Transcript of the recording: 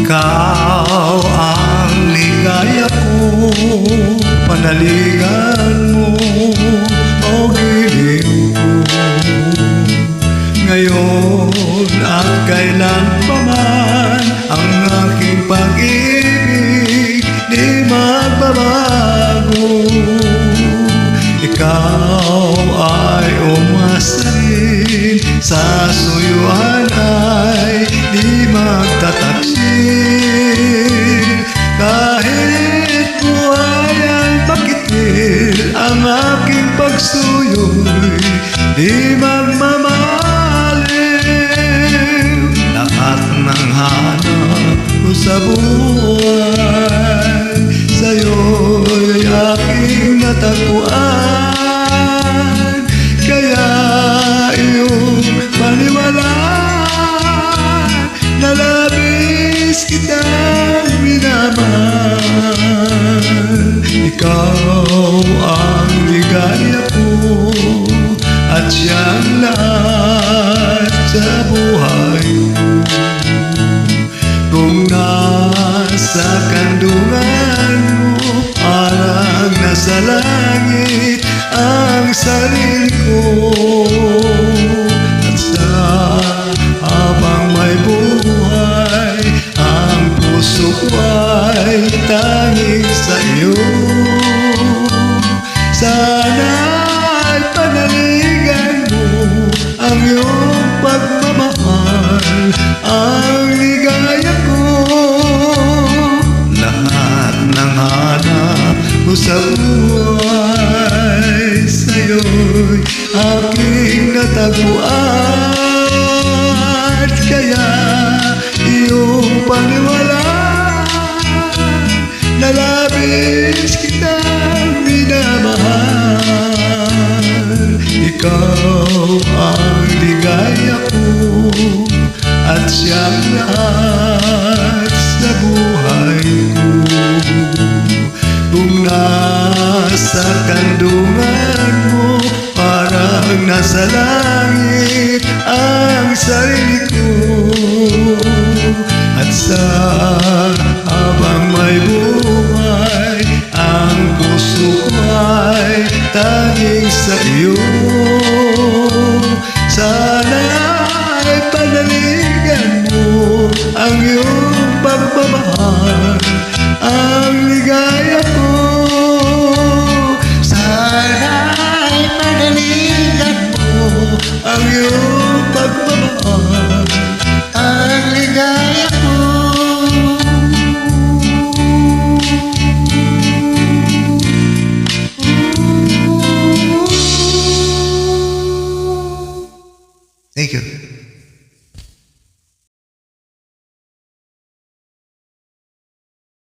Ikaw ang ligaya ko, panaligan mo o giliw ko. Ngayon at kailan pa man, ang aking pag-ibig di magbabago. Ikaw ay umasarin, sa suyuan ay di magtataksil. Kahit buhay ang pakitil, ang aking pagsuyo'y di magmamaliw. Lahat ng hanap ko sa buhay, sa'yo'y aking natagpuan. Kaya iyong paniwalaan na labis kitang minamahal. Ikaw ang ligaya ko at siyang lahat sa buhay ko. Kung nasa kandungan mo, parang nasa langit ang sarili ko. At sa habang may buhay, ang puso ko ay tanging sa iyo. Sana'y panaligan mo ang iyong pagmamahal, ang ligaya ko. Lahat ng hanap ko sa buhay, sa'yo'y aking natagpuan. Kaya iyong paniwalaan na labis kitang minamahal. Ikaw ang ligaya ko at siyang lahat sa buhay ko. Kung nasa kandungan mo, parang nasa langit ang sarili ko. At sa habang may buhay, ang puso ko ay tanging sa iyo. Sana'y panaligan mo ang iyong pagmamahal, ang ligaya ko. Sana'y panaligan mo ang iyong pagmamahal, ang ligaya ko. Thank you.